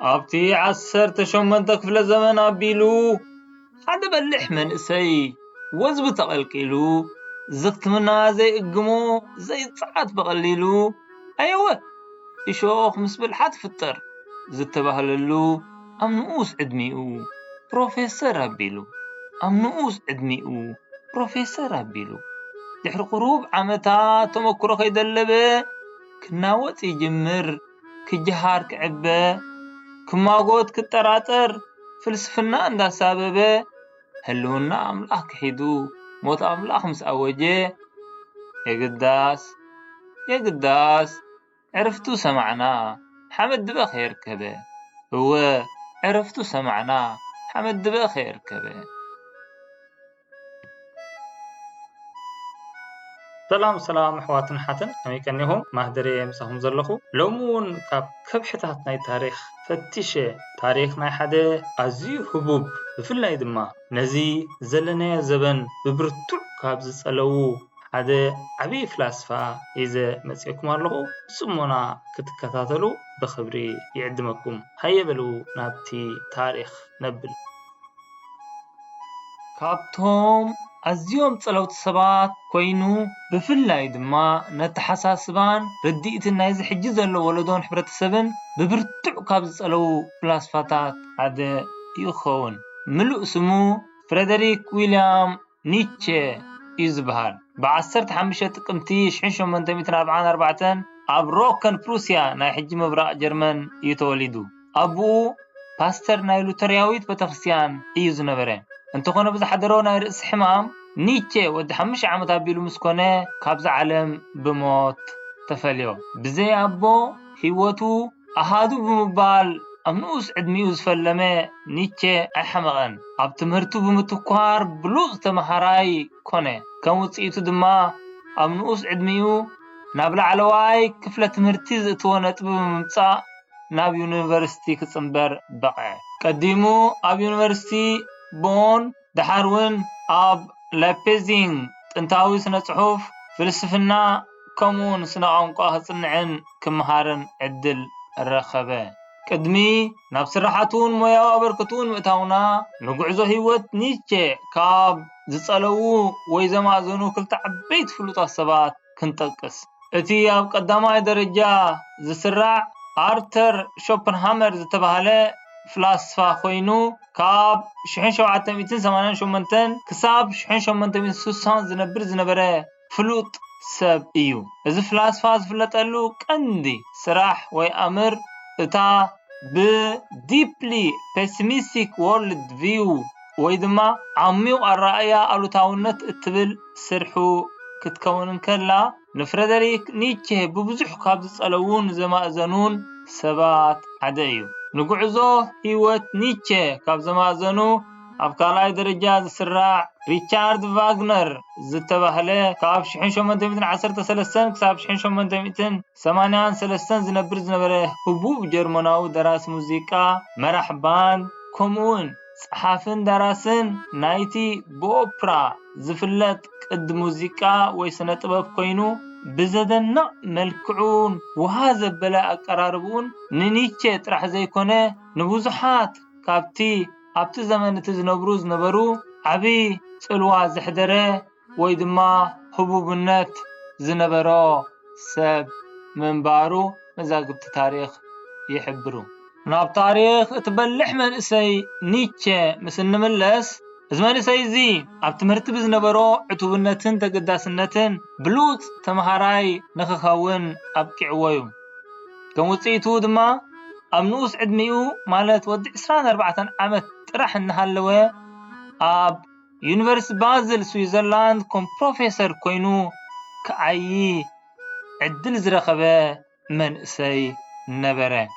أبتي عسرت شمنتك في الزمن أبيلو هذا بلح من إسي وزب تقلقلو زقت منا زي إقمو زي تصعد بقليلو أيوة إشوخ مسبل حد فطر زت بهللو أم نؤوس عدميقو بروفيسور أبيلو أم نؤوس عدميقو بروفيسور أبيلو دحر قروب عمتا تمكرو خيدلبه كناوت يجمر كجهار كعبه كماغوت كتراتر فلسفنا اندا سببه هلونا أملاح كحيدو موت أملاح مسأوجه يا قداس عرفتو سمعنا حمد بخير كبه هو عرفتو سمعنا حمد بخير كبه سلام أحواتنا حتن أميكنيهم مهدري مساهم زلخو لومون كبحتات ناي تاريخ فتشة تاريخنا حدا أزيو حبوب بفلاي دما نزي زلنا زبن ببرتو كابز سألو حدا عبي فلاسفة إذا مسيكم الله سمونا كتكتاتلو بخبري يعدمكم هيا نابتي تاريخ نبل كابتوم أزيوم تصلوت السبات كوينو بفلاي دما نتحساسبان رديت النايز حجز اللو ولدون حبرت السبن ببرتع كابز تصلو فلاسفاتات عاد يخون ملو اسمو فريدريك ويليام نيتشه يزبهان بعسرت حمشة قمتيش حنشو من تميتنا 44 أبروكن بروسيا ناي حج مبراء جرمن يتولدو أبو باستر ناي لوترياويت بتخسيان إيزو نبرين انتو خونه بزحدرونا رئيس حمام نيتشه ود 5 عامات ابيلو مسكونه كابز عالم بموت تفليو بزي ابو هيوتو احادو بمبال امنوس عدميو زفلمه نيتشه احمقن اب تمهرتو بمتكوار بلوغ تمهراي كونه كم وصيتو دما امنوس عدميو نابلا علواي كفله تمهرتي زتو نطب بممصا ناب يونيفرسيتي كصنبر بقع قديمو اب يونيفرسيتي بون دحارون اب لابيزين تنتاوي سنة صحوف فلسفنا كمون سنة عنقاه صنعن كمهارن عدل الرخبة قدمي نفس راحتون مويا بركتون متاونا نقعزو هيوت نيتشه كاب زصلو ويزمازونو كلتا عبيت فلوط السبات كنتقس اتي اب قداماي درجة زسرع ارتر شوبنهامر زتبهاله فلاسفة خوينو كاب شحن شوعة ميتين سمانان شومنتن كساب شحن شومنتن سوسان زنبره فلوط سب ايو از فلاسفة زفلتالو كندي سراح وي امر اتا ب deeply pessimistic world view ويدما عميو الرأية الوتاونت اتبل سرحو كتكونن كلا نفردريك نيتشه ببزح كاب زسألوون زمازنون سبات عدايو نقعزو هيوت نيتشه كاب زمازنو أبكالاي درجة سراع ريتشارد فاغنر زتبهله كاب شحن شومنتميتن 13 كساب شحن شومنتميتن 83 زنبره حبوب جرمناو دراس موسيقى مرحبان كومون صحافن دراسن نايتي بوبرا زفلت قد موسيقى ويسنة طباب كوينو بزدنا ملكعون وهذا بلا أقراربون ننيتشه طرح زيكونه نبوزحات كابتي أبت زمن تزنبروز نبرو عبي صلوا زحدره ويدما حبوبنت زنبرو سب منبارو مزاقبت تاريخ يحبرو ناب تاريخ تبلح من اسي نيتشه مسن ملس زمان سيزي أبت مرتب زنبرو عتوبنتن تقداسنتن بلوت تمهاراي نخخاون أبكي عويو كم وصيتو دما أمنوس عدميو مالت ود 24 عامت طرح نهالوه اب يونيفرس بازل سويسرلاند كوم بروفيسور كوينو كأي عدل زرخبه من اسي نبره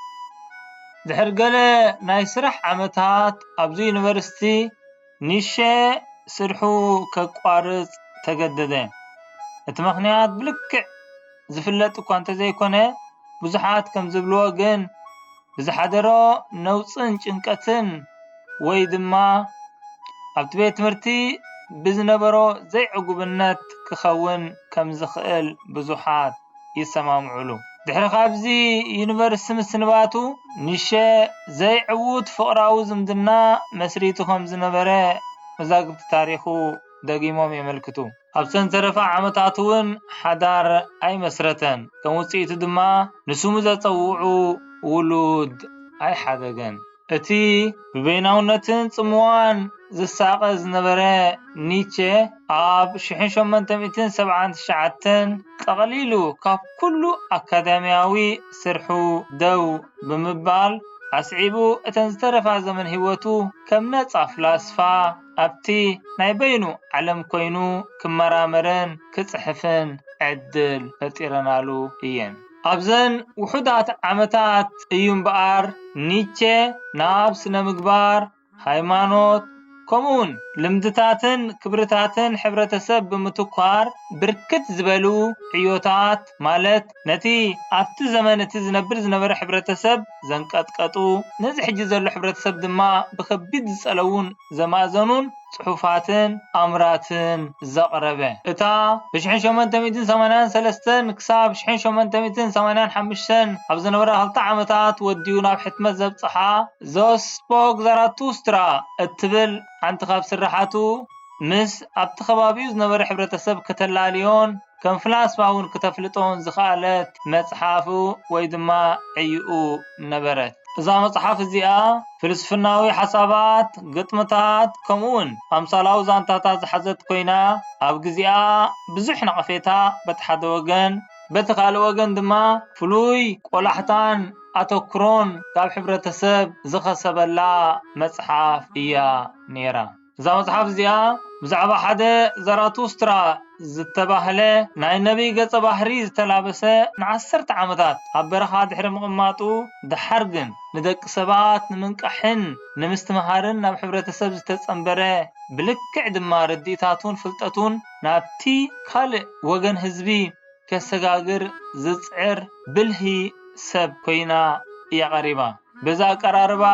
دحرقله ناي سرح عامتات ابزو يونيفرسيتي نيشه سرحو كقارص تجدده اتمخنيات بلك زفلت كانت زي كونه بزحات كم زبلوا جن بزحدرو نوصن ጭንቀትን ወይ ድማ ኣብቲ ቤት ትምህርቲ ብዝነበሮ ዘይዕጉብነት ክኸውን ከም ዝኽእል ብዙሓት ይሰማምዑሉ ድሕሪ ካብዚ ዩኒቨርሲቲ ምስንባቱ ኒቼ ዘይዕውት ፍቕራዊ ዝምድና መስሪቱ ከም ዝነበረ መዛግብቲ ታሪኹ ደጊሞም የመልክቱ። ኣብ ሰንተረፋ ዓመታት እውን ሓዳር ኣይመስረተን። ከም ውፅኢቱ ድማ ንስሙ ዘፀውዑ ውሉድ ኣይሓደገን። እቲ ብበይናውነትን ጽምዋን ዝሳቀ ዝነበረ ኒቼ ኣብ 1879 ጠቕሊሉ ካብ ኩሉ ኣካዳሚያዊ ስርሑ ደው ብምባል ኣስዒቡ እተን ዝተረፋ ዘመን ህይወቱ ከም ነፃ ፍላስፋ ኣብቲ ናይ በይኑ ዓለም ኮይኑ ክመራመርን ክጽሕፍን ዕድል ፈጢረናሉ እየን። ኣብዘን ውሑዳት ዓመታት እዩ እምበኣር ኒቼ ናብ ስነ ምግባር፣ ሃይማኖት ከምኡውን ልምድታትን ክብርታትን ሕብረተሰብ ብምትኳር ብርክት ዝበሉ ዕዮታት ማለት ነቲ ኣብቲ ዘመን እቲ ዝነበረ ሕብረተሰብ ዘንቀጥቀጡ ነዚ ሕጂ ዘሎ ሕብረተሰብ ድማ ብከቢድ ዝጸለውን ዘማዘኑን ጽሑፋትን ኣምራትን ዘቕረበ እታ ብ1883 ክሳብ 1885 ኣብ ዝነበራ 2 ዓመታት ወዲኡ ናብ ሕትመት ዘብጽሓ ዘስፖክ ዘራቱስትራ እትብል ሓንቲ ካብ ስራሓቱ ምስ ኣብቲ ከባቢኡ ዝነበረ ሕብረተሰብ ከተላልዮን ከም ፍላስፋውን ከተፍልጦን ዝኽኣለት መጽሓፉ ወይ ድማ ዕይኡ ነበረት። እዛ መጽሓፍ እዚኣ ፍልስፍናዊ ሓሳባት፣ ግጥምታት ከምኡውን ኣምሳላዊ ዛንታታት ዝሓዘት ኮይና ኣብ ግዚኣ ብዙሕ ነቐፌታ በቲ ሓደ ወገን በቲ ካልእ ወገን ድማ ፍሉይ ቆላሕታን ኣተኩሮን ካብ ሕብረተሰብ ዝኸሰበላ መጽሓፍ እያ ነይራ። እዛ መጽሓፍ እዚኣ ብዛዕባ ሓደ ዘራቱስትራ ዝተባህለ ናይ ነቢይ ገጸ ባህሪ ዝተላበሰ ን10 ዓመታት ኣብ በረኻ ድሕሪ ምቕማጡ ድሓር ግን ንደቂ ሰባት ንምንቃሕን ንምስትምሃርን ናብ ሕብረተሰብ ዝተጸንበረ ብልክዕ ድማ ርዲእታቱን ፍልጠቱን ናብቲ ካልእ ወገን ህዝቢ ከሰጋግር ዝጽዕር ብልሂ ሰብ ኮይና እያ ቀሪባ። በዛ ቀራርባ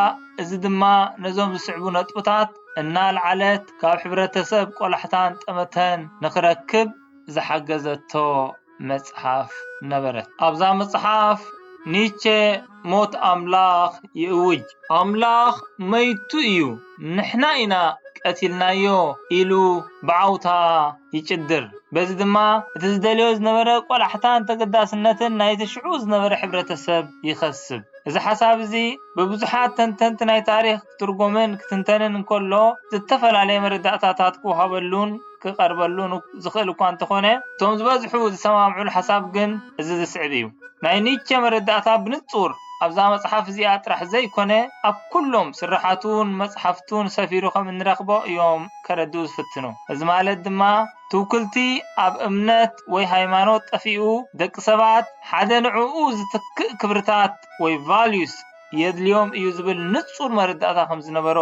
እዚ ድማ ነዞም ዝስዕቡ ነጥብታት እናልዓለት ካብ ሕብረተሰብ ቆላሕታን ጠመተን ንኽረክብ ዝሓገዘቶ መጽሓፍ ነበረት። ኣብዛ መጽሓፍ ኒቼ ሞት ኣምላኽ ይእውጅ፣ ኣምላኽ መይቱ እዩ ንሕና ኢና ቀቲልናዮ ኢሉ ብዓውታ ይጭድር። በዚ ድማ እቲ ዝደልዮ ዝነበረ ቆላሕታን ተገዳስነትን ናይቲ ሽዑ ዝነበረ ሕብረተሰብ ይኸስብ። እዚ ሓሳብ እዚ ብብዙሓት ተንተንቲ ናይ ታሪኽ ክትርጎምን ክትንተንን እንከሎ ዝተፈላለየ መረዳእታታት ክወሃበሉን ክቐርበሉን ዝኽእል እኳ እንተኾነ እቶም ዝበዝሑ ዝሰማምዑሉ ሓሳብ ግን እዚ ዝስዕብ እዩ። ናይ ኒቼ መረዳእታ ብንጹር ኣብዛ መጽሓፍ እዚኣ ጥራሕ ዘይኮነ ኣብ ኩሎም ስራሓቱን መጽሓፍቱን ሰፊሩ ከም እንረኽቦ እዮም ከረድኡ ዝፍትኑ። እዚ ማለት ድማ ትውክልቲ ኣብ እምነት ወይ ሃይማኖት ጠፊኡ ደቂ ሰባት ሓደ ንዕኡ ዝትክእ ክብርታት ወይ ቫልዩስ የድልዮም እዩ ዝብል ንጹር መረዳእታ ከም ዝነበሮ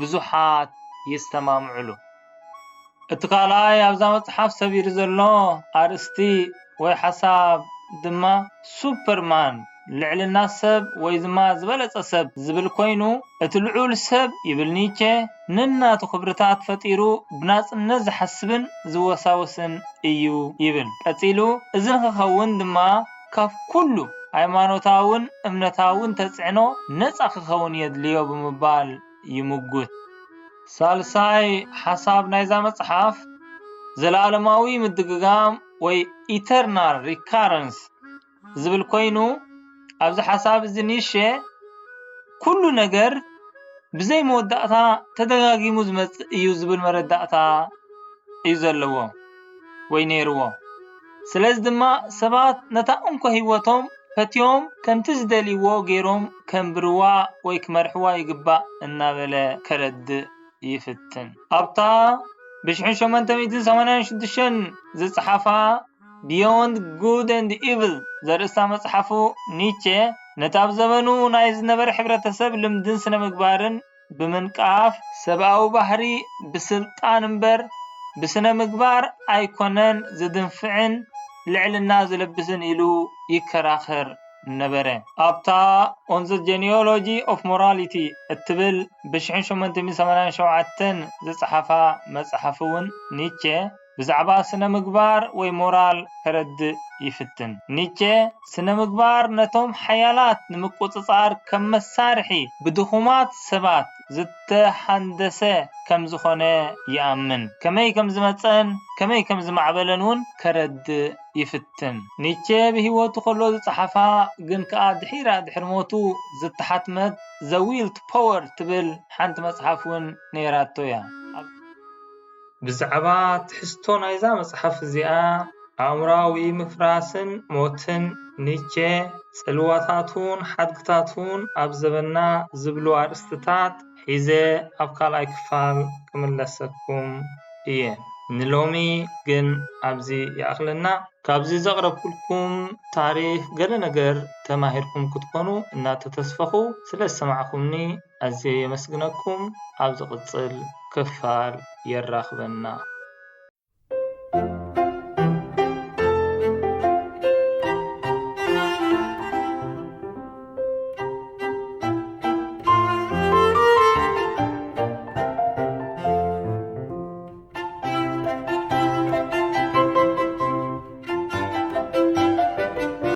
ብዙሓት ይስተማምዕሉ። እቲ ካልኣይ ኣብዛ መጽሓፍ ሰቢሩ ዘሎ ኣርእስቲ ወይ ሓሳብ ድማ ሱፐርማን ልዕልና ሰብ ወይ ድማ ዝበለጸ ሰብ ዝብል ኮይኑ እቲ ልዑል ሰብ ይብል ኒቼ ንናቱ ክብርታት ፈጢሩ ብናጽነት ዝሓስብን ዝወሳወስን እዩ ይብል። ቀጺሉ እዚ ንኽኸውን ድማ ካብ ኩሉ ሃይማኖታውን እምነታውን ተጽዕኖ ነፃ ክኸውን የድልዮ ብምባል ይምጉት። ሳልሳይ ሓሳብ ናይዛ መጽሓፍ ዘለዓለማዊ ምድግጋም ወይ ኢተርናል ሪካረንስ ዝብል ኮይኑ ኣብዚ ሓሳብ እዚ ኒቼ ኩሉ ነገር ብዘይ መወዳእታ ተደጋጊሙ ዝመጽእ እዩ ዝብል መረዳእታ እዩ ዘለዎ ወይ ነይርዎ። ስለዚ ድማ ሰባት ነታ እንኳ ህይወቶም ፈትዮም ከምቲ ዝደልይዎ ገይሮም ከንብርዋ ወይ ክመርሕዋ ይግባእ እናበለ ከረድእ ይፍትን። ኣብታ ብ1886 ዝጸሓፋ Beyond Good and Evil ዘርእስታ መጽሓፉ ኒቼ ነቲ ኣብ ዘመኑ ናይ ዝነበረ ሕብረተሰብ ልምድን ስነ ምግባርን ብምንቃፍ ሰብኣዊ ባህሪ ብስልጣን እምበር ብስነ ምግባር ኣይኮነን ዝድንፍዕን ልዕልና ዝለብስን ኢሉ ይከራኸር ነበረ። ኣብታ On the Genealogy of Morality እትብል ብ1887 ዝጸሓፋ መጽሓፍ እውን ኒቼ ብዛዕባ ስነ ምግባር ወይ ሞራል ከረድእ ይፍትን። ኒቼ ስነ ምግባር ነቶም ሓያላት ንምቁጽጻር ከም መሳርሒ ብድኹማት ሰባት ዝተሓንደሰ ከም ዝኾነ ይኣምን። ከመይ ከም ዝመጸን ከመይ ከም ዝማዕበለን እውን ከረድእ ይፍትን። ኒቼ ብህይወቱ ከሎ ዝጸሓፋ ግን ከዓ ድሕሪ ሞቱ ዝተሓትመት The Will to Power ትብል ሓንቲ መጽሓፍ እውን ነይራቶ እያ። ብዛዕባ ትሕዝቶ ናይዛ መጽሓፍ እዚኣ ኣእምሮኣዊ ምፍራስን ሞትን ኒቼ ጽልዋታቱን ሓድግታቱን ኣብ ዘበና ዝብሉ ኣርእስትታት ሒዘ ኣብ ካልኣይ ክፋል ክምለሰኩም እየ። ንሎሚ ግን ኣብዚ ይኣኽለና። ካብዚ ዘቕረብኩልኩም ታሪኽ ገለ ነገር ተማሂርኩም ክትኮኑ እናተተስፈኹ ስለ ዝሰማዕኹምኒ ኣዝየ የመስግነኩም። ኣብ ዝቕጽል ክፋል የራኽበና።